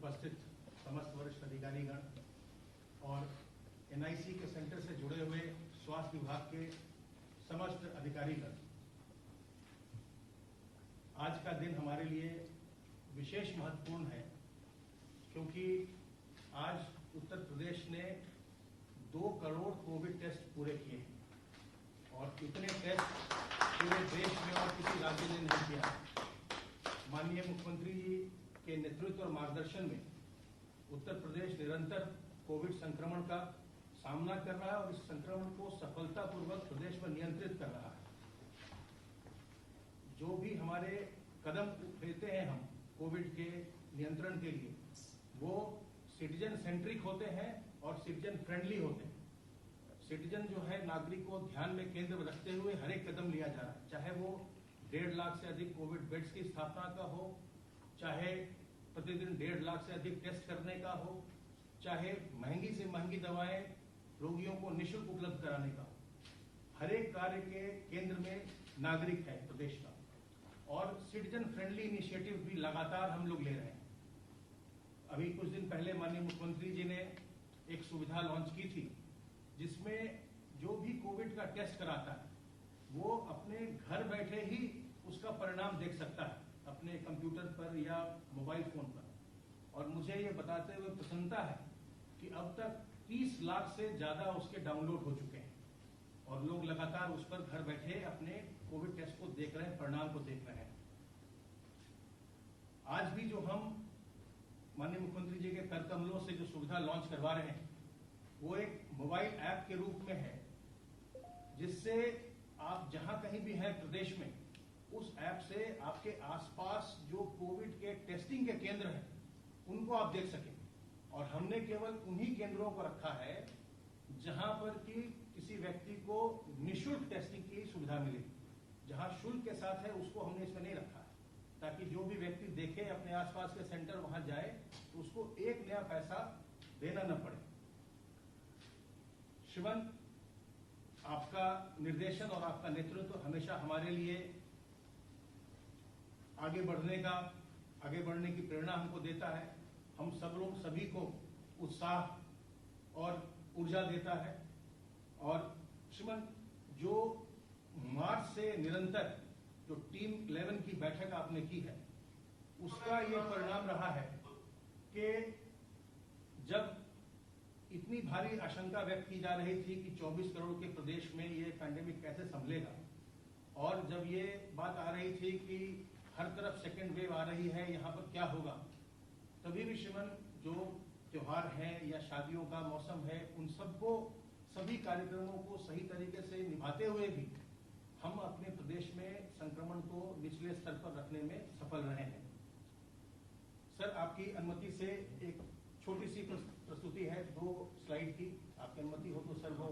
उपस्थित समस्त वरिष्ठ अधिकारीगण और एनआईसी के सेंटर से जुड़े हुए स्वास्थ्य विभाग के समस्त अधिकारीगण, आज का दिन हमारे लिए विशेष महत्वपूर्ण है क्योंकि आज उत्तर प्रदेश ने 2 करोड़ कोविड टेस्ट पूरे किए हैं और इतने टेस्ट पूरे देश में और किसी राज्य ने नहीं किया। माननीय मुख्यमंत्री जी के नेतृत्व और मार्गदर्शन में उत्तर प्रदेश निरंतर कोविड संक्रमण का सामना कर रहा है और इस संक्रमण को सफलतापूर्वक प्रदेश में नियंत्रित कर रहा है। जो भी हमारे कदम उठाते हैं हम कोविड के नियंत्रण के लिए, वो सिटीजन सेंट्रिक होते हैं और सिटीजन फ्रेंडली होते हैं। सिटीजन जो है, नागरिक को ध्यान में केंद्र में रखते हुए हर एक कदम लिया जा रहा है, चाहे वो 1.5 लाख से अधिक कोविड बेड्स की स्थापना का हो, चाहे प्रतिदिन 1.5 लाख से अधिक टेस्ट करने का हो, चाहे महंगी से महंगी दवाएं रोगियों को निःशुल्क उपलब्ध कराने का हो। हर एक कार्य के केंद्र में नागरिक है प्रदेश का और सिटीजन फ्रेंडली इनिशिएटिव भी लगातार हम लोग ले रहे हैं। अभी कुछ दिन पहले माननीय मुख्यमंत्री जी ने एक सुविधा लॉन्च की थी जिसमें जो भी कोविड का टेस्ट कराता है वो अपने घर बैठे ही उसका परिणाम देख सकता है अपने कंप्यूटर पर या मोबाइल फोन पर। और मुझे ये बताते हुए प्रसन्नता है कि अब तक 30 लाख से ज्यादा उसके डाउनलोड हो चुके हैं और लोग लगातार उस पर घर बैठे अपने कोविड टेस्ट को देख रहे हैं, परिणाम को देख रहे हैं। आज भी जो हम माननीय मुख्यमंत्री जी के कर कमलों से जो सुविधा लॉन्च करवा रहे हैं वो एक मोबाइल ऐप के रूप में है, जिससे आप जहां कहीं भी हैं प्रदेश में, उस ऐप से आपके आसपास जो कोविड के टेस्टिंग के केंद्र हैं उनको आप देख सकें। और हमने केवल उन्हीं केंद्रों को रखा है जहां पर कि किसी व्यक्ति को निःशुल्क टेस्टिंग की सुविधा मिले। जहां शुल्क के साथ है उसको हमने इसमें नहीं रखा है, ताकि जो भी व्यक्ति देखे अपने आसपास के सेंटर वहां जाए तो उसको एक नया पैसा देना न पड़े। श्रीमान, आपका निर्देशन और आपका नेतृत्व हमेशा हमारे लिए आगे बढ़ने की प्रेरणा हमको देता है। हम सब लोग सभी को उत्साह और ऊर्जा देता है। और श्रीमान, जो मार्च से निरंतर जो टीम 11 की बैठक आपने की है उसका ये परिणाम रहा है कि जब इतनी भारी आशंका व्यक्त की जा रही थी कि 24 करोड़ के प्रदेश में ये पैंडेमिक कैसे संभलेगा, और जब ये बात आ रही थी कि हर तरफ सेकेंड वेव आ रही है, यहाँ पर क्या होगा, तभी भी श्रीमान जो त्योहार है या शादियों का मौसम है, उन सबको सभी कार्यक्रमों को सही तरीके से निभाते हुए भी हम अपने प्रदेश में संक्रमण को निचले स्तर पर रखने में सफल रहे हैं। सर, आपकी अनुमति से एक छोटी सी प्रस्तुति है 2 स्लाइड की, आपकी अनुमति हो तो सर वो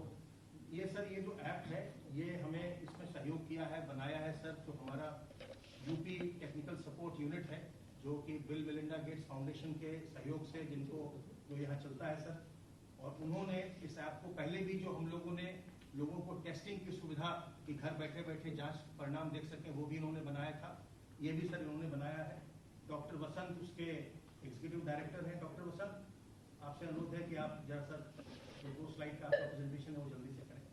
ये जो ऐप है ये हमें इसमें सहयोग किया है, बनाया है सर, जो हमारा यूपी टेक्निकल सपोर्ट यूनिट है जो कि बिल मेलिंडा गेट्स फाउंडेशन के सहयोग से जो यहाँ चलता है सर। और उन्होंने इस ऐप को पहले भी जो हम लोगों ने लोगों को टेस्टिंग की सुविधा कि घर बैठे बैठे जांच परिणाम देख सके वो भी इन्होंने बनाया था, ये भी सर इन्होंने बनाया है। डॉक्टर वसंत उसके एग्जीक्यूटिव डायरेक्टर हैं। डॉक्टर वसंत, आपसे अनुरोध है कि आप जरा सर जो स्लाइड का आपका प्रेजेंटेशन है वो जल्दी से करें।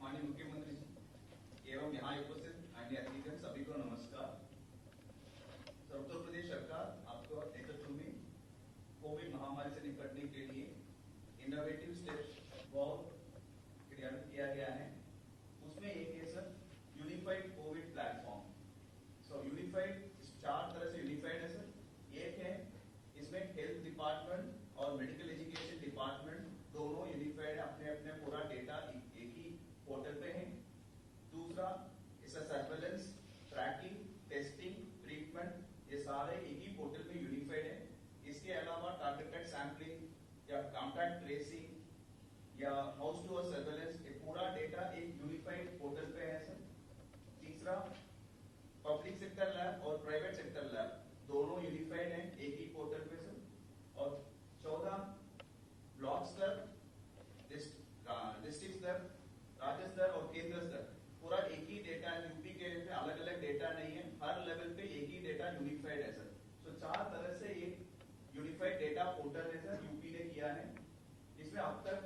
माननीय मुख्यमंत्री जी एवं यहाँ उपस्थित अन्य अतिथिगण सभी को नमस्कार। सर, उत्तर प्रदेश सरकार आपको नेतृत्व में कोविड महामारी से निपटने के लिए इनोवेटिव स्टेप्स बहुत क्रियान्वित किया गया है। उसमें एक है सर यूनिफाइड कोविड प्लेटफॉर्म। सो यूनिफाइड 4 तरह से यूनिफाइड है सर। एक है इसमें हेल्थ डिपार्टमेंट और मेडिकल एजुकेशन डिपार्टमेंट दोनों यूनिफाइड है, अपने अपने पूरा डेटा एक ही पोर्टल पे है। दूसरा इसका सर्वेलेंस, ट्रैकिंग, टेस्टिंग, ट्रीटमेंट ये सारे एक ही पोर्टल पे यूनिफाइड है। इसके अलावा टारगेटेड सैंपलिंग या कॉन्टैक्ट ट्रेसिंग या हाउस टू हाउस सर्वेलेंस ये पूरा डेटा एक यूनिफाइड पोर्टल पे है सर। तीसरा पब्लिक सेक्टर लैब और प्राइवेट सेक्टर लैब दोनों यूनिफाइड हैं एक ही पोर्टल पे सर। और 14 ब्लॉक स्तर, डिस्ट्रिक्ट स्तर, राज्य स्तर और केंद्र स्तर पूरा एक ही डेटा है। यूपी के अलग अलग डेटा नहीं है, हर लेवल पे एक ही डेटा यूनिफाइड है सर। सो चार तरह से एक यूनिफाइड डेटा पोर्टल है सर, यूपी ने किया है। इसमें अब तक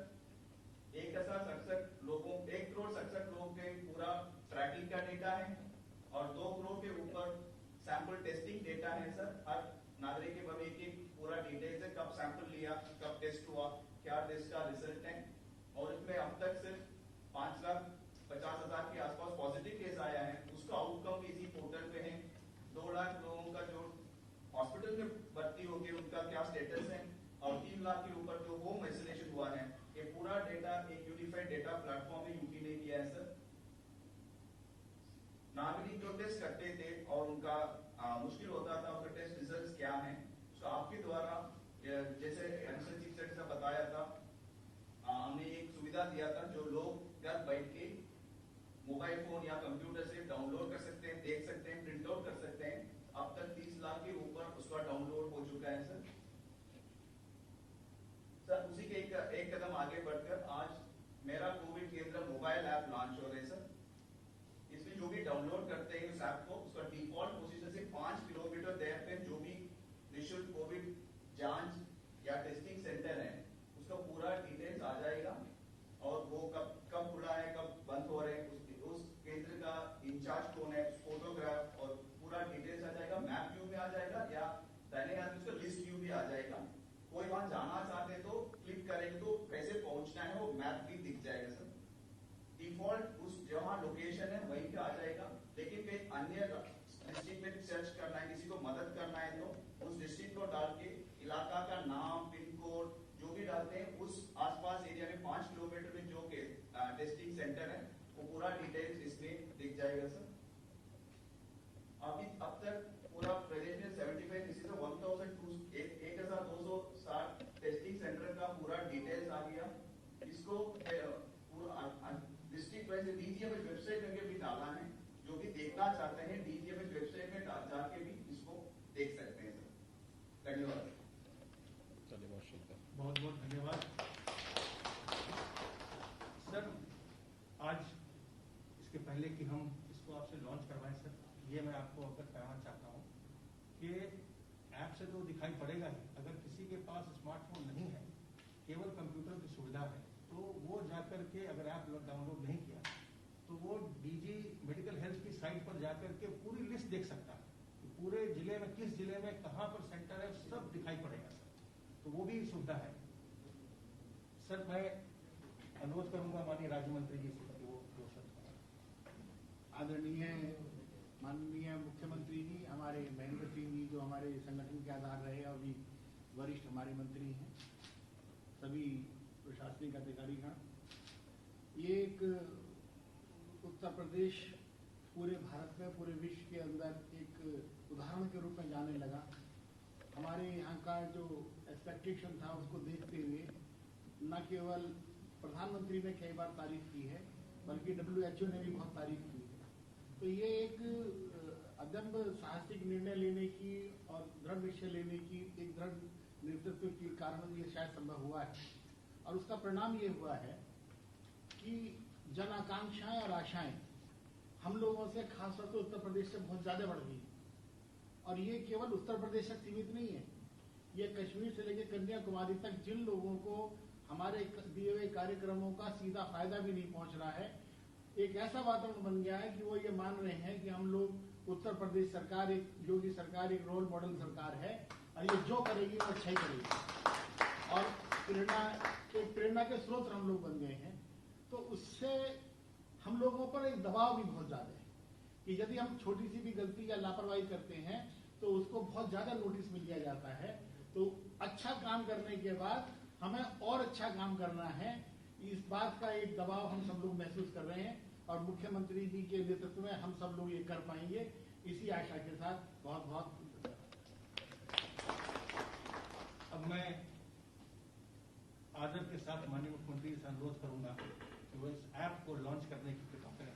1,67 लोगों 1 करोड़ 67 लोगों के पूरा ट्रैकिंग का डेटा है और 2 करोड़ के ऊपर सैंपल टेस्टिंग डेटा है सर। हर नागरिक के बारे में एक पूरा डिटेल्स है, कब सैंपल लिया, कब टेस्ट हुआ, क्या टेस्ट का रिजल्ट है। और इसमें अब तक सिर्फ 5,50,000 के आसपास पॉजिटिव केस आया है, उसका आउटकम इसी पोर्टल पे है। 2 लाख लोगों का जो हॉस्पिटल में भर्ती हो गए उनका क्या स्टेटस है, और 3 लाख के ऊपर जो होम आइसोलेशन हुआ है, ये पूरा डेटा एक यूनिफाइड डेटा प्लेटफॉर्म में यूपी ने किया है सर। नागरिक जो टेस्ट करते थे और उनका मुश्किल होता था उसका टेस्ट रिजल्ट्स क्या है, तो आपके द्वारा जैसे एडिशनल चीफ सेक्रेटरी ने बताया था, हमने एक सुविधा दिया था जो लोग घर बैठ के मोबाइल फोन या कंप्यूटर से डाउनलोड कर सकते हैं, देख सकते हैं, प्रिंट आउट कर सकते हैं। अब तक 30 लाख के ऊपर उसका डाउनलोड हो चुका है सर। सर उसी के एक कदम आगे बढ़कर आज मेरा कोविड केंद्र मोबाइल ऐप लॉन्च हो रहे हैं सर। इसमें जो भी डाउनलोड करते हैं इस ऐप को, उसका डिफॉल्ट पोजीशन से 5 किलोमीटर दूर पे जो भी निःशुल्क कोविड जांच या टेस्टिंग सेंटर है उसका पूरा डिटेल्स आ जाएगा, और वो कब खुला है, कब बंद हो रहे हैं, उस केंद्र का इंचार्ज कौन है, फोटोग्राफ और पूरा डिटेल्स आ जाएगा। मैप व्यू में आ जाएगा या दाहिने हाथ में उसका लिस्ट व्यू भी आ जाएगा। कोई वहां जाना चाहते तो क्लिक करेंगे तो कैसे पहुंचना है वो मैप भी दिख जाएगा सर। डिफॉल्ट उस जहां लोकेशन है वहीं पे आ जाएगा, लेकिन कहीं अन्य डिस्ट्रिक्ट में सर्च करना है, किसी को मदद करना है तो उस डिस्ट्रिक्ट को डाल के इलाका का नाम, पिन कोड जो भी डालते हैं, उस आसपास एरिया में 5 किलोमीटर में जो के टेस्टिंग सेंटर है वो पूरा डिटेल्स इसमें दिख जाएगा सर। अभी अब तक पूरा प्रदेश में 75 किसी से 1,260 टेस्टिंग सेंटर का पूरा डिटेल्स आ गया। इसको पूरा डिस्ट्रिक्ट वाइज डीजीएमएस वेबसाइट में भी डाला है, जो भी देखना चाहते हैं डीजीएमएस वेबसाइट में जाके भी इसको देख सकते हैं सर। धन्यवाद। बहुत बहुत धन्यवाद सर। आज इसके पहले कि हम इसको आपसे लॉन्च करवाएं सर, ये मैं आपको अवगत कराना चाहता हूँ कि ऐप से तो दिखाई पड़ेगा ही, अगर किसी के पास स्मार्टफोन नहीं है, केवल कंप्यूटर की सुविधा है, तो वो जाकर के अगर ऐप डाउनलोड नहीं किया तो वो डीजी मेडिकल हेल्थ की साइट पर जाकर के पूरी लिस्ट देख सकता है कि पूरे जिले में किस जिले में कहाँ पर सेंटर है, सब दिखाई पड़ेगा सर। तो वो भी सुविधा है सर। मैं अनुरोध करूंगा माननीय राज्य मंत्री जी से कि वो दो शब्द। आदरणीय माननीय मुख्यमंत्री जी, हमारे महेंद्र सिंह जी जो हमारे संगठन के आधार रहे और भी वरिष्ठ हमारे मंत्री हैं, सभी प्रशासनिक अधिकारीगण, ये एक उत्तर प्रदेश पूरे भारत में, पूरे विश्व के अंदर एक उदाहरण के रूप में जाने लगा। हमारे यहाँ का जो एक्सपेक्टेशन था उसको देखते हुए न केवल प्रधानमंत्री ने कई बार तारीफ की है, बल्कि WHO ने भी बहुत तारीफ की है। तो ये एक अदम्य साहसिक निर्णय लेने की और दृढ़ निश्चय लेने की, एक दृढ़ नेतृत्व के कारण ये शायद संभव हुआ है। और उसका परिणाम ये हुआ है कि जन आकांक्षाएं और आशाएं हम लोगों से, खासतौर से उत्तर प्रदेश से बहुत ज्यादा बढ़ गई। और ये केवल उत्तर प्रदेश तक सीमित नहीं है, ये कश्मीर से लेकर कन्याकुमारी तक जिन लोगों को हमारे दिए हुए कार्यक्रमों का सीधा फायदा भी नहीं पहुंच रहा है, एक ऐसा वातावरण बन गया है कि वो ये मान रहे हैं कि हम लोग उत्तर प्रदेश सरकार, एक योगी सरकार एक रोल मॉडल सरकार है और ये जो करेगी वो अच्छा ही करेगी। और प्रेरणा के स्रोत हम लोग बन गए हैं। तो उससे हम लोगों पर एक दबाव भी बहुत ज्यादा है कि यदि हम छोटी सी भी गलती या लापरवाही करते हैं तो उसको बहुत ज्यादा नोटिस मिल लिया जाता है। तो अच्छा काम करने के बाद हमें और अच्छा काम करना है, इस बात का एक दबाव हम सब लोग महसूस कर रहे हैं और मुख्यमंत्री जी के नेतृत्व में हम सब लोग ये कर पाएंगे, इसी आशा के साथ बहुत बहुत। अब मैं आदर के साथ माननीय मुख्यमंत्री से अनुरोध करूंगा कि वो इस ऐप को लॉन्च करने की कृपा करें।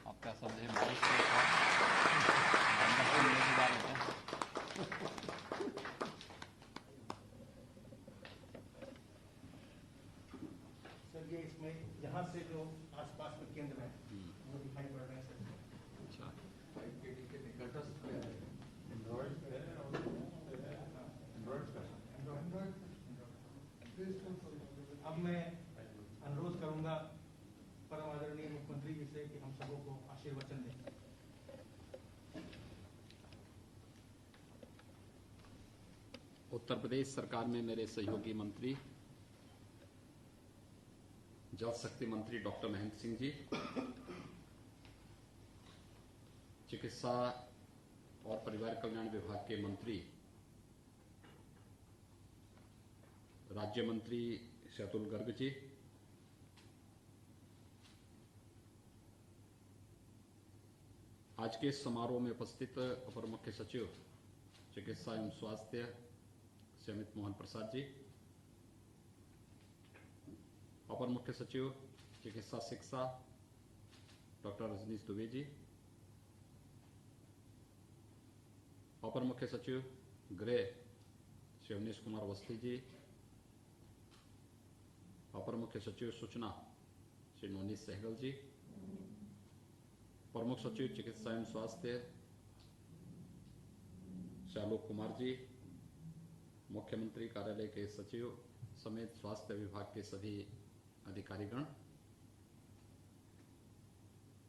आपका सब इसमें यहाँ से जो आसपास में केंद्र है वो दिखाई पड़ रहे हैं सर। अच्छा, अब मैं अनुरोध करूंगा परम आदरणीय मुख्यमंत्री जी से कि हम सबों को आशीर्वचन दें। उत्तर प्रदेश सरकार में मेरे सहयोगी मंत्री जल शक्ति मंत्री डॉक्टर महेंद्र सिंह जी, चिकित्सा और परिवार कल्याण विभाग के मंत्री राज्य मंत्री श्री अतुल गर्ग जी, आज के इस समारोह में उपस्थित अपर मुख्य सचिव चिकित्सा एवं स्वास्थ्य श्री अमित मोहन प्रसाद जी, अपर मुख्य सचिव चिकित्सा शिक्षा डॉक्टर रजनीश दुबे जी, अपर मुख्य सचिव गृह श्री अवनीश कुमार अवस्थी जी, अपर मुख्य सचिव सूचना श्री नवनीत सहगल जी, प्रमुख सचिव चिकित्सा एवं स्वास्थ्य श्री आलोक कुमार जी, मुख्यमंत्री कार्यालय के सचिव समेत स्वास्थ्य विभाग के सभी अधिकारीगण,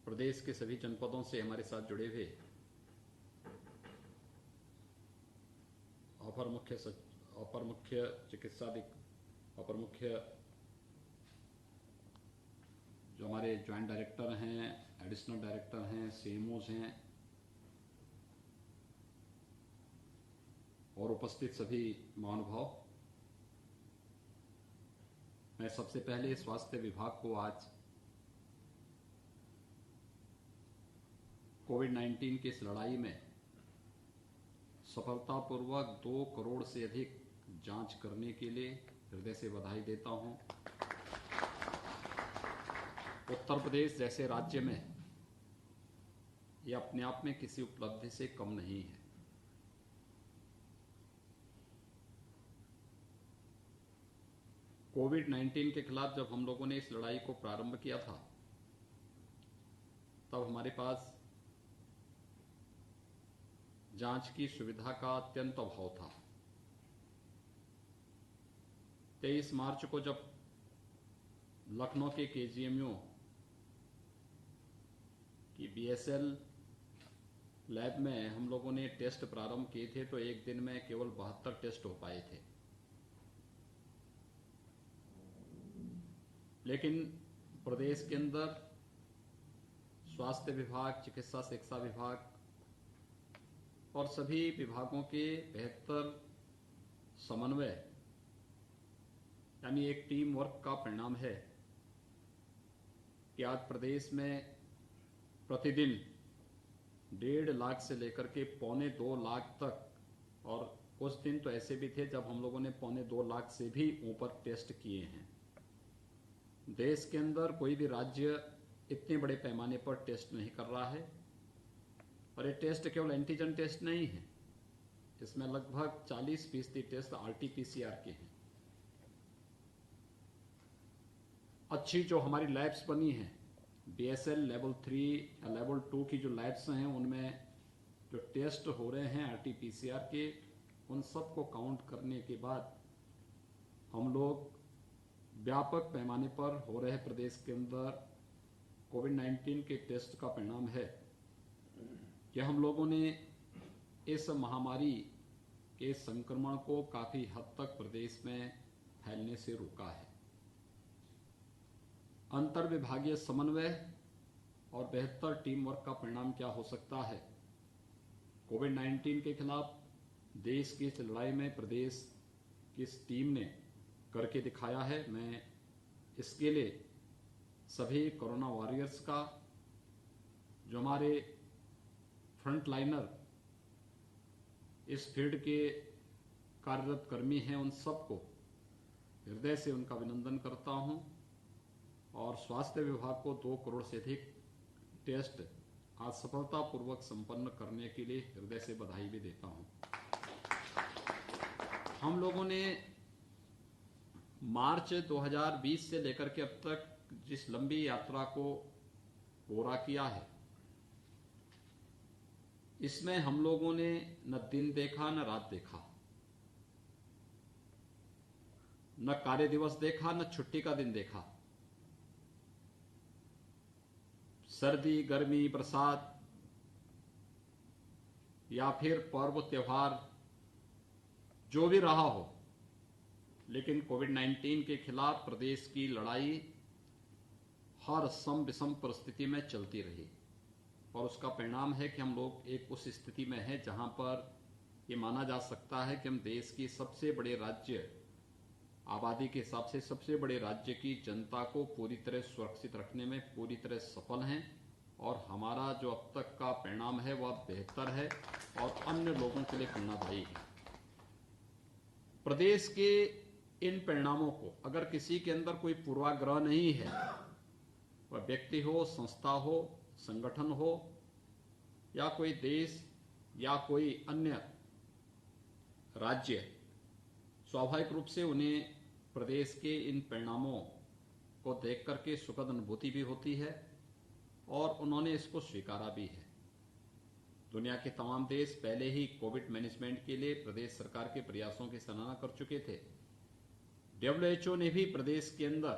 प्रदेश के सभी जनपदों से हमारे साथ जुड़े हुए अपर मुख्य चिकित्सा अपर मुख्य जो हमारे ज्वाइंट डायरेक्टर हैं, एडिशनल डायरेक्टर हैं, सीएमओज हैं और उपस्थित सभी महानुभाव, मैं सबसे पहले स्वास्थ्य विभाग को आज कोविड-19 की इस लड़ाई में सफलतापूर्वक 2 करोड़ से अधिक जांच करने के लिए हृदय से बधाई देता हूं। उत्तर प्रदेश जैसे राज्य में यह अपने आप में किसी उपलब्धि से कम नहीं है। कोविड-19 के खिलाफ जब हम लोगों ने इस लड़ाई को प्रारंभ किया था, तब हमारे पास जांच की सुविधा का अत्यंत अभाव था। 23 मार्च को जब लखनऊ के केजीएमयू की बीएसएल लैब में हम लोगों ने टेस्ट प्रारंभ किए थे, तो एक दिन में केवल 72 टेस्ट हो पाए थे। लेकिन प्रदेश के अंदर स्वास्थ्य विभाग, चिकित्सा शिक्षा विभाग और सभी विभागों के बेहतर समन्वय यानी एक टीम वर्क का परिणाम है कि आज प्रदेश में प्रतिदिन 1.5 लाख से लेकर के 1.25 लाख तक, और कुछ दिन तो ऐसे भी थे जब हम लोगों ने 1.25 लाख से भी ऊपर टेस्ट किए हैं। देश के अंदर कोई भी राज्य इतने बड़े पैमाने पर टेस्ट नहीं कर रहा है। और ये टेस्ट केवल एंटीजन टेस्ट नहीं है, इसमें लगभग 40% टेस्ट आरटीपीसीआर के हैं। अच्छी जो हमारी लैब्स बनी हैं, बीएसएल लेवल 3 लेवल 2 की जो लैब्स हैं, उनमें जो टेस्ट हो रहे हैं आरटीपीसीआर के, उन सबको काउंट करने के बाद हम लोग व्यापक पैमाने पर हो रहे प्रदेश के अंदर कोविड-19 के टेस्ट का परिणाम है कि हम लोगों ने इस महामारी के संक्रमण को काफी हद तक प्रदेश में फैलने से रोका है। अंतर विभागीय समन्वय और बेहतर टीम वर्क का परिणाम क्या हो सकता है? कोविड-19 के खिलाफ देश की इस लड़ाई में प्रदेश की इस टीम ने करके दिखाया है। मैं इसके लिए सभी कोरोना वॉरियर्स का, जो हमारे फ्रंट लाइनर इस फील्ड के कार्यरत कर्मी हैं, उन सबको हृदय से उनका अभिनंदन करता हूं और स्वास्थ्य विभाग को 2 करोड़ से अधिक टेस्ट आज सफलतापूर्वक संपन्न करने के लिए हृदय से बधाई भी देता हूं। हम लोगों ने मार्च 2020 से लेकर के अब तक जिस लंबी यात्रा को पूरा किया है, इसमें हम लोगों ने न दिन देखा न रात देखा, न कार्य दिवस देखा न छुट्टी का दिन देखा। सर्दी, गर्मी, बरसात या फिर पर्व त्योहार जो भी रहा हो, लेकिन कोविड-19 के खिलाफ प्रदेश की लड़ाई हर सम विषम परिस्थिति में चलती रही और उसका परिणाम है कि हम लोग एक उस स्थिति में हैं जहां पर ये माना जा सकता है कि हम देश की सबसे बड़े राज्य, आबादी के हिसाब से सबसे बड़े राज्य की जनता को पूरी तरह सुरक्षित रखने में पूरी तरह सफल हैं और हमारा जो अब तक का परिणाम है वह बेहतर है और अन्य लोगों के लिए प्रेरणादायी है। प्रदेश के इन परिणामों को अगर किसी के अंदर कोई पूर्वाग्रह नहीं है, वह व्यक्ति हो, संस्था हो, संगठन हो या कोई देश या कोई अन्य राज्य, स्वाभाविक रूप से उन्हें प्रदेश के इन परिणामों को देख करके सुखद अनुभूति भी होती है और उन्होंने इसको स्वीकारा भी है। दुनिया के तमाम देश पहले ही कोविड मैनेजमेंट के लिए प्रदेश सरकार के प्रयासों की सराहना कर चुके थे। WHO ने भी प्रदेश के अंदर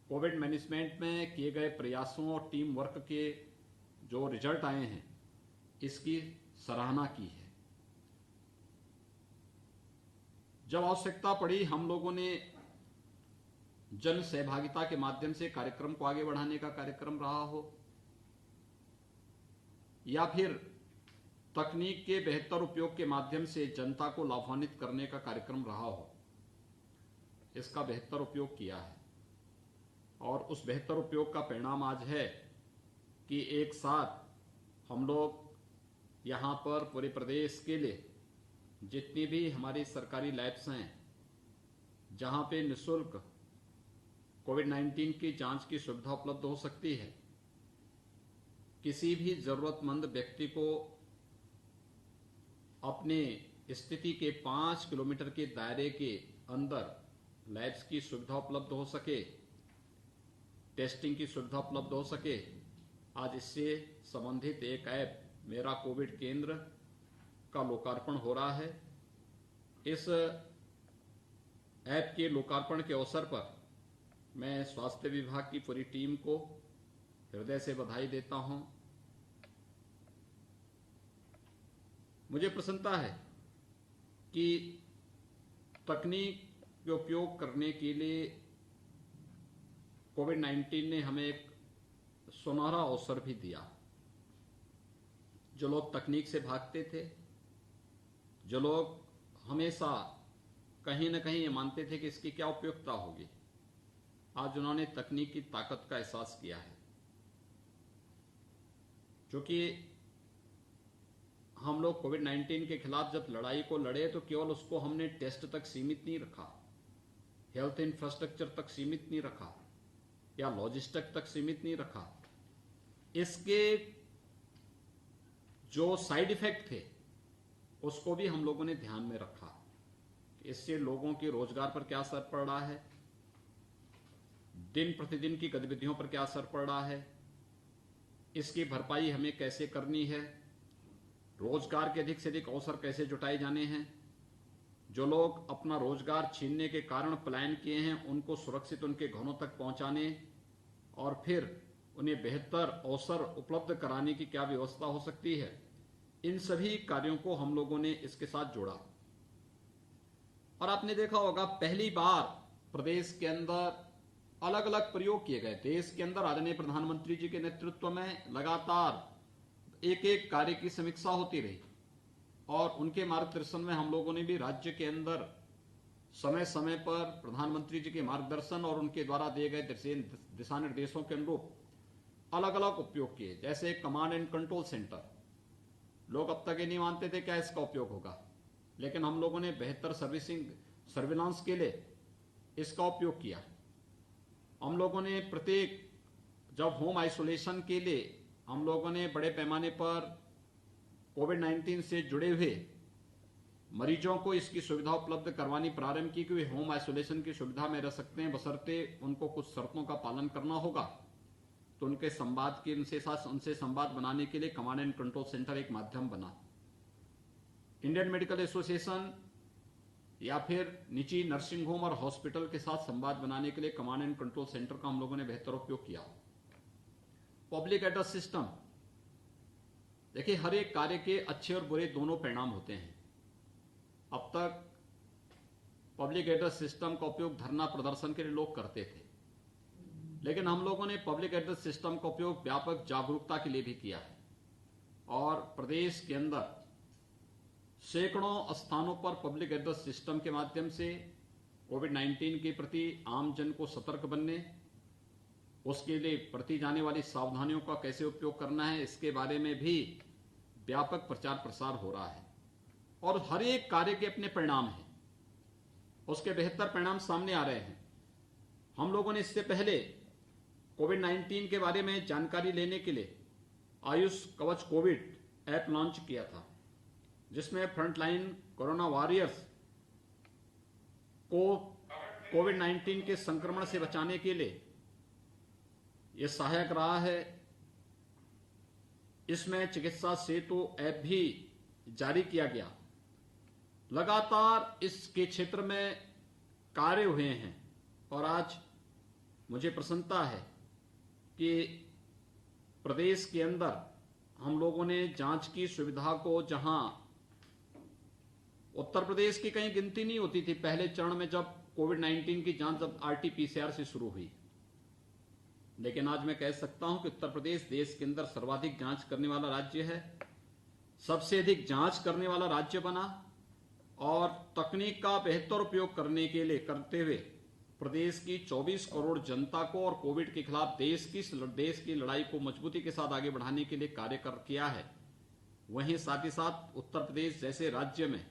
कोविड मैनेजमेंट में किए गए प्रयासों और टीम वर्क के जो रिजल्ट आए हैं, इसकी सराहना की है। जब आवश्यकता पड़ी, हम लोगों ने जन सहभागिता के माध्यम से कार्यक्रम को आगे बढ़ाने का कार्यक्रम रहा हो या फिर तकनीक के बेहतर उपयोग के माध्यम से जनता को लाभान्वित करने का कार्यक्रम रहा हो, इसका बेहतर उपयोग किया है और उस बेहतर उपयोग का परिणाम आज है कि एक साथ हम लोग यहां पर पूरे प्रदेश के लिए जितनी भी हमारी सरकारी लैब्स हैं, जहां पे निःशुल्क कोविड-19 की जांच की सुविधा उपलब्ध हो सकती है, किसी भी जरूरतमंद व्यक्ति को अपने स्थिति के 5 किलोमीटर के दायरे के अंदर लैब्स की सुविधा उपलब्ध हो सके, टेस्टिंग की सुविधा उपलब्ध हो सके। आज इससे संबंधित एक ऐप मेरा कोविड केंद्र का लोकार्पण हो रहा है। इस ऐप के लोकार्पण के अवसर पर मैं स्वास्थ्य विभाग की पूरी टीम को हृदय से बधाई देता हूं। मुझे प्रसन्नता है कि तकनीक के उपयोग करने के लिए कोविड-19 ने हमें एक सुनहरा अवसर भी दिया। जो लोग तकनीक से भागते थे, जो लोग हमेशा कहीं न कहीं ये मानते थे कि इसकी क्या उपयोगिता होगी, आज उन्होंने तकनीक की ताकत का एहसास किया है। क्योंकि हम लोग कोविड-19 के खिलाफ जब लड़ाई को लड़े तो केवल उसको हमने टेस्ट तक सीमित नहीं रखा, हेल्थ इंफ्रास्ट्रक्चर तक सीमित नहीं रखा या लॉजिस्टिक तक सीमित नहीं रखा। इसके जो साइड इफेक्ट थे उसको भी हम लोगों ने ध्यान में रखा। इससे लोगों के रोजगार पर क्या असर पड़ रहा है, दिन प्रतिदिन की गतिविधियों पर क्या असर पड़ रहा है, इसकी भरपाई हमें कैसे करनी है, रोजगार के अधिक से अधिक अवसर कैसे जुटाए जाने हैं, जो लोग अपना रोजगार छीनने के कारण पलायन किए हैं उनको सुरक्षित उनके घरों तक पहुंचाने और फिर उन्हें बेहतर अवसर उपलब्ध कराने की क्या व्यवस्था हो सकती है, इन सभी कार्यों को हम लोगों ने इसके साथ जोड़ा। और आपने देखा होगा पहली बार प्रदेश के अंदर अलग अलग प्रयोग किए गए। देश के अंदर आदरणीय प्रधानमंत्री जी के नेतृत्व में लगातार एक एक कार्य की समीक्षा होती रही और उनके मार्गदर्शन में हम लोगों ने भी राज्य के अंदर समय समय पर प्रधानमंत्री जी के मार्गदर्शन और उनके द्वारा दिए गए दिशा निर्देशों के अनुरूप अलग अलग उपयोग किए। जैसे कमांड एंड कंट्रोल सेंटर, लोग अब तक ये नहीं मानते थे क्या इसका उपयोग होगा, लेकिन हम लोगों ने बेहतर सर्विलांस के लिए इसका उपयोग किया। हम लोगों ने प्रत्येक जब होम आइसोलेशन के लिए हम लोगों ने बड़े पैमाने पर कोविड-19 से जुड़े हुए मरीजों को इसकी सुविधा उपलब्ध करवानी प्रारंभ की कि वे होम आइसोलेशन की सुविधा में रह सकते हैं, बशर्ते उनको कुछ शर्तों का पालन करना होगा। तो उनके संवाद के उनसे संवाद बनाने के लिए कमांड एंड कंट्रोल सेंटर एक माध्यम बना। इंडियन मेडिकल एसोसिएशन या फिर निजी नर्सिंग होम और हॉस्पिटल के साथ संवाद बनाने के लिए कमांड एंड कंट्रोल सेंटर का हम लोगों ने बेहतर उपयोग किया। पब्लिक एड्रेस सिस्टम, देखिए हर एक कार्य के अच्छे और बुरे दोनों परिणाम होते हैं। अब तक पब्लिक एड्रेस सिस्टम का उपयोग धरना प्रदर्शन के लिए लोग करते थे, लेकिन हम लोगों ने पब्लिक एड्रेस सिस्टम का उपयोग व्यापक जागरूकता के लिए भी किया है और प्रदेश के अंदर सैकड़ों स्थानों पर पब्लिक एड्रेस सिस्टम के माध्यम से कोविड-19 के प्रति आम जन को सतर्क बनने, उसके लिए बरती जाने वाली सावधानियों का कैसे उपयोग करना है, इसके बारे में भी व्यापक प्रचार प्रसार हो रहा है। और हर एक कार्य के अपने परिणाम हैं, उसके बेहतर परिणाम सामने आ रहे हैं। हम लोगों ने इससे पहले कोविड-19 के बारे में जानकारी लेने के लिए आयुष कवच कोविड ऐप लॉन्च किया था, जिसमें फ्रंटलाइन कोरोना वॉरियर्स को कोविड-19 के संक्रमण से बचाने के लिए यह सहायक रहा है। इसमें चिकित्सा सेतु ऐप भी जारी किया गया। लगातार इसके क्षेत्र में कार्य हुए हैं और आज मुझे प्रसन्नता है कि प्रदेश के अंदर हम लोगों ने जांच की सुविधा को, जहां उत्तर प्रदेश की कहीं गिनती नहीं होती थी पहले चरण में जब कोविड-19 की जांच जब RT-PCR से शुरू हुई, लेकिन आज मैं कह सकता हूं कि उत्तर प्रदेश देश के अंदर सर्वाधिक जांच करने वाला राज्य है, सबसे अधिक जांच करने वाला राज्य बना और तकनीक का बेहतर उपयोग करते हुए प्रदेश की 24 करोड़ जनता को और कोविड के खिलाफ देश की लड़ाई को मजबूती के साथ आगे बढ़ाने के लिए कार्य किया है। वहीं साथ ही साथ उत्तर प्रदेश जैसे राज्य में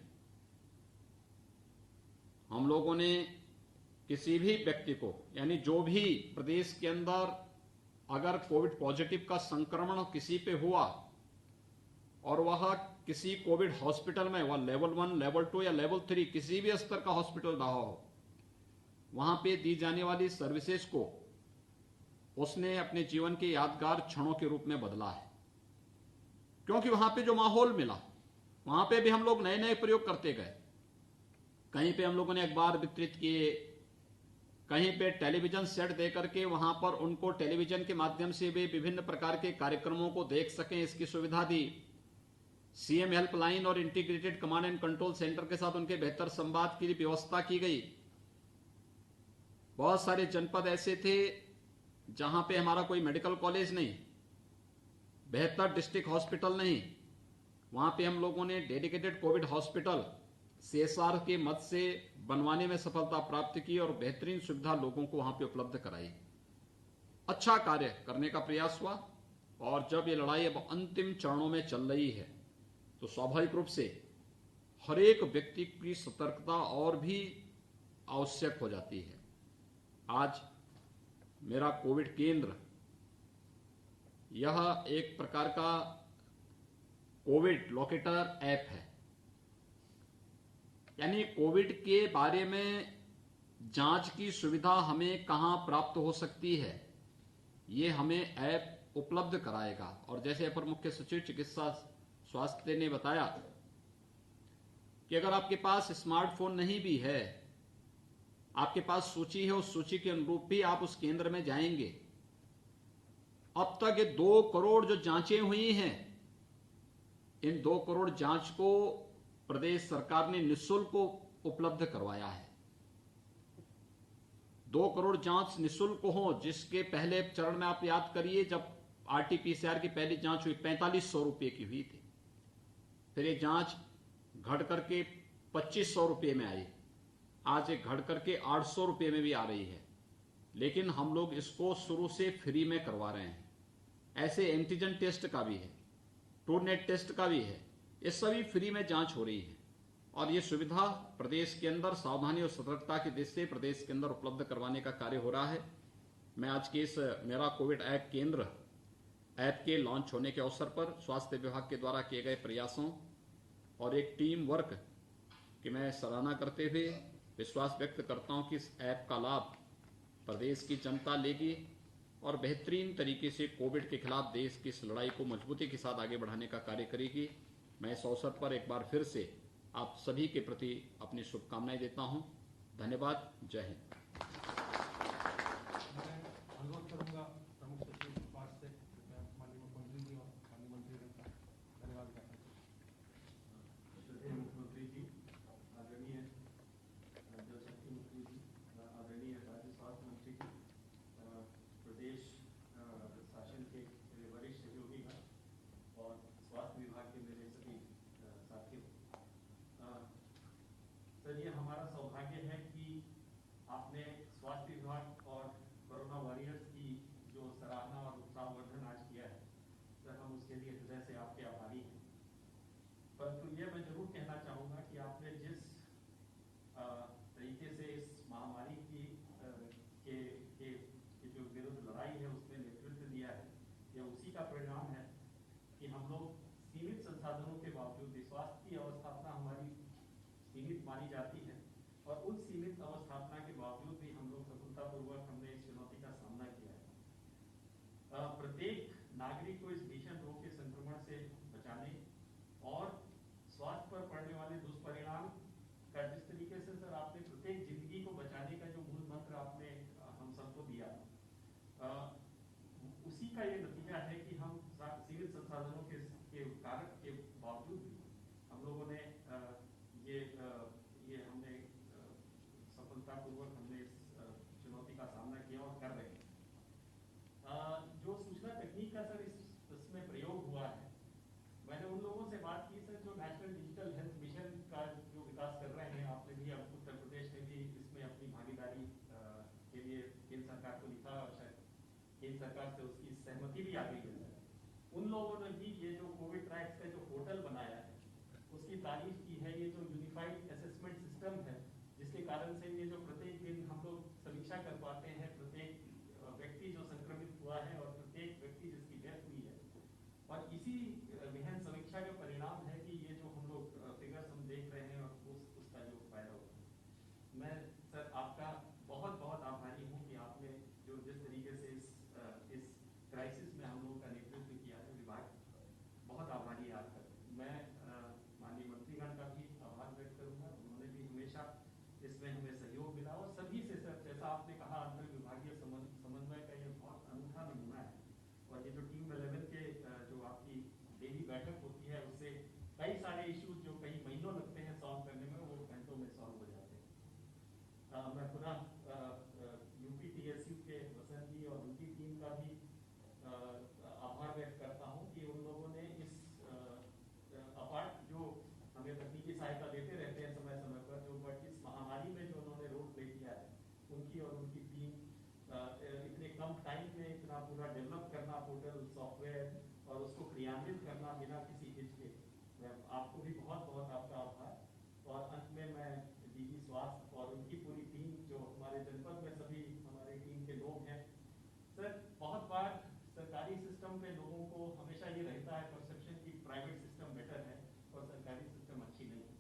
हम लोगों ने किसी भी व्यक्ति को, यानी जो भी प्रदेश के अंदर अगर कोविड पॉजिटिव का संक्रमण किसी पे हुआ और वह किसी कोविड हॉस्पिटल में, वह लेवल 1, लेवल 2 या लेवल 3 किसी भी स्तर का हॉस्पिटल रहा हो, वहां पे दी जाने वाली सर्विसेज को उसने अपने जीवन के यादगार क्षणों के रूप में बदला है। क्योंकि वहां पे जो माहौल मिला, वहां पे भी हम लोग नए नए प्रयोग करते गए। कहीं पे हम लोगों ने अखबार वितरित किए, कहीं पे टेलीविजन सेट देकर के वहां पर उनको टेलीविजन के माध्यम से भी विभिन्न प्रकार के कार्यक्रमों को देख सकें, इसकी सुविधा दी। सीएम हेल्पलाइन और integrated command and control centre के साथ उनके बेहतर संवाद की व्यवस्था की गई। बहुत सारे जनपद ऐसे थे जहां पे हमारा कोई मेडिकल कॉलेज नहीं, बेहतर डिस्ट्रिक्ट हॉस्पिटल नहीं, वहां पे हम लोगों ने डेडिकेटेड कोविड हॉस्पिटल CSR के मद से बनवाने में सफलता प्राप्त की और बेहतरीन सुविधा लोगों को वहां पे उपलब्ध कराई। अच्छा कार्य करने का प्रयास हुआ और जब ये लड़ाई अब अंतिम चरणों में चल रही है तो स्वाभाविक रूप से हर एक व्यक्ति की सतर्कता और भी आवश्यक हो जाती है। आज मेरा कोविड केंद्र यह एक प्रकार का कोविड लोकेटर ऐप है, यानी कोविड के बारे में जांच की सुविधा हमें कहां प्राप्त हो सकती है, ये हमें ऐप उपलब्ध कराएगा। और जैसे अपर मुख्य सचिव चिकित्सा स्वास्थ्य ने बताया कि अगर आपके पास स्मार्टफोन नहीं भी है, आपके पास सूची है, उस सूची के अनुरूप भी आप उस केंद्र में जाएंगे। अब तक ये 2 करोड़ जो जांचें हुई हैं, इन 2 करोड़ जांच को प्रदेश सरकार ने निःशुल्क उपलब्ध करवाया है। 2 करोड़ जांच निःशुल्क हो, जिसके पहले चरण में आप याद करिए जब RT-PCR की पहली जांच हुई 4500 रुपए की हुई थी, फिर ये जांच घट करके 2500 रुपए में आई, आज ये घट करके 800 रुपए में भी आ रही है। लेकिन हम लोग इसको शुरू से फ्री में करवा रहे हैं। ऐसे एंटीजन टेस्ट का भी है, टूरनेट टेस्ट का भी है, ये सभी फ्री में जांच हो रही है और ये सुविधा प्रदेश के अंदर सावधानी और सतर्कता की दृष्टि से प्रदेश के अंदर उपलब्ध करवाने का कार्य हो रहा है। मैं आज के इस मेरा कोविड ऐप केंद्र ऐप के लॉन्च होने के अवसर पर स्वास्थ्य विभाग के द्वारा किए गए प्रयासों और एक टीम वर्क कि मैं सराहना करते हुए विश्वास व्यक्त करता हूं कि इस ऐप का लाभ प्रदेश की जनता लेगी और बेहतरीन तरीके से कोविड के खिलाफ देश की इस लड़ाई को मजबूती के साथ आगे बढ़ाने का कार्य करेगी। मैं इस अवसर पर एक बार फिर से आप सभी के प्रति अपनी शुभकामनाएं देता हूं। धन्यवाद। जय हिंद। मैं अनुरोध करूंगा प्रमुख सचिव स्वास्थ्य से माननीय मुख्यमंत्री जी और माननीय मंत्रीगण का धन्यवाद करना श्रद्धेय मुख्यमंत्री जी, आदरणीय जल शक्ति मंत्री जी, आदरणीय राज्य स्वास्थ्य मंत्री जी, प्रदेश शासन के मेरे वरिष्ठ सहयोगीगण और स्वास्थ्य विभाग के मेरे सभी साथियों, सर ये हमारा सौभाग्य है कि आपने स्वास्थ्य विभाग और कोरोना वॉरियर्स की जो सराहना और उत्साहवर्धन आज किया है, सर हम उसके लिए हृदय से आपके आभारी हैं। परंतु ये मैं जरूर कहना चाहूँगा कि आपने जिस तरीके से इस महामारी की के जो विरुद्ध लड़ाई है उसमें नेतृत्व दिया है, यह उसी का परिणाम है कि हम लोग सीमित संसाधनों के बावजूद भी, स्वास्थ्य की अवस्थापना हमारी सीमित मानी जाती है और उस सीमित अवस्थापना के बावजूद भी हम लोग सफलतापूर्वक हमने इस चुनौती का सामना किया है। प्रत्येक नागरिक को इस भीषण रोग के संक्रमण से बचाने और स्वास्थ्य पर पड़ने वाले दुष्परिणाम का जिस तरीके से सर आपने प्रत्येक जिंदगी को बचाने का जो मूल मंत्र आपने हम सबको दिया, उसी का ये नतीजा है कि हम सीमित संसाधनों के कारक के बावजूद भी हम लोगों ने ये हमने सफलतापूर्वक हमने इस चुनौती का सामना किया और कर रहे हैं। जो सूचना तकनीक का सर इसमें प्रयोग हुआ है, मैंने उन लोगों से बात की सर जो नेशनल डिजिटल हेल्थ मिशन का जो विकास कर रहे हैं। आपने भी, अब उत्तर प्रदेश ने भी इसमें अपनी भागीदारी के लिए केंद्र सरकार को लिखा और शायद केंद्र सरकार से उसकी सहमति भी आ गई है। उन लोगों ने भी ये जो कोविड ट्रैक्स का जो पोर्टल बनाया है उसकी तारीफ की है। ये जो यूनिफाइड असेसमेंट सिस्टम है जिसके कारण से ये जो प्रत्येक दिन हम लोग समीक्षा कर पाते हैं, प्रत्येक व्यक्ति जो संक्रमित हुआ है और प्रत्येक व्यक्ति जिसकी डेथ हुई है, और इसी गहन समीक्षा का परिणाम है कि ये जो हम लोग फिगर्स हम देख रहे हैं और उसका जो फायदा होता है। मैं सर आपका बहुत बहुत आभारी हूँ कि आपने जो जिस तरीके से इस क्राइसिस में हम लोगों का नेतृत्व किया है, विभाग बहुत आभारी है आपका। मैं माननीय मंत्रीगण का भी आभार व्यक्त करूंगा, उन्होंने भी हमेशा इसमें हमें सहयोग मिला और सभी से सर, जैसा आपने कहा, अंतर विभागीय समन्वय का ये बहुत अनूठा नमूना है। और ये जो टीम 11 के जो आपकी डेली बैठक होती है उससे कई सारे इश्यूज जो कई महीनों लगते हैं सॉल्व करने में, वो घंटों में सॉल्व हो जाते हैं। मैं पुनः UPTSU के वसंत जी और उनकी टीम का भी आभार व्यक्त करता हूँ कि उन लोगों ने इस अपार्ट जो हमें तकनीकी सहायता देते रहते हैं समय समय पर, जो बट इस महामारी में जो उन्होंने रोल प्ले किया है, उनकी और उनकी टीम इतने कम टाइम में इतना पूरा डेवलप करना पोर्टल सॉफ्टवेयर और उसको क्रियान्वित करना बिना किसी हिच के, आपको भी बहुत बहुत आपका आभार। और अंत में मैं DG स्वास्थ्य और उनकी पूरी टीम जो हमारे जनपद में सभी हमारे टीम के लोग हैं, सर बहुत बार सरकारी सिस्टम पे लोगों को हमेशा ये रहता है परसेप्शन की प्राइवेट सिस्टम बेटर है और सरकारी सिस्टम अच्छी नहीं है।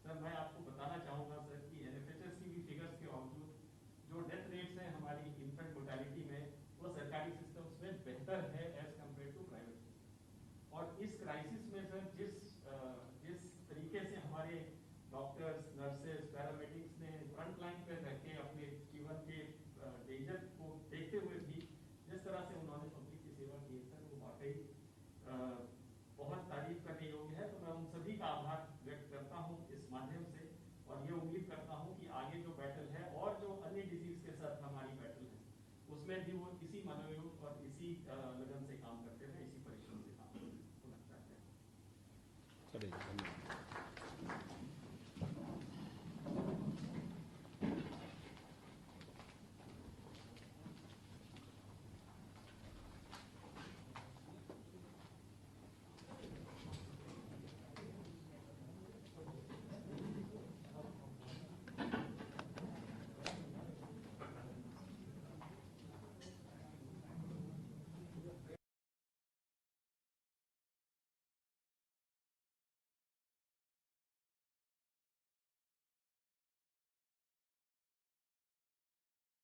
सर मैं आपको बताना चाहूँगा सर कि NFHS की भी फिगर्स के बावजूद जो डेथ रेट्स हैं हमारी इन्फेंट मोर्टेलिटी में, वो सरकारी सिस्टम्स में बेहतर है एज कम्पेयर टू प्राइवेट। और इस क्राइसिस में सर जिस तरीके से हमारे डॉक्टर्स, नर्सेज, पैरामेडिक्स ने फ्रंट लाइन पर रह के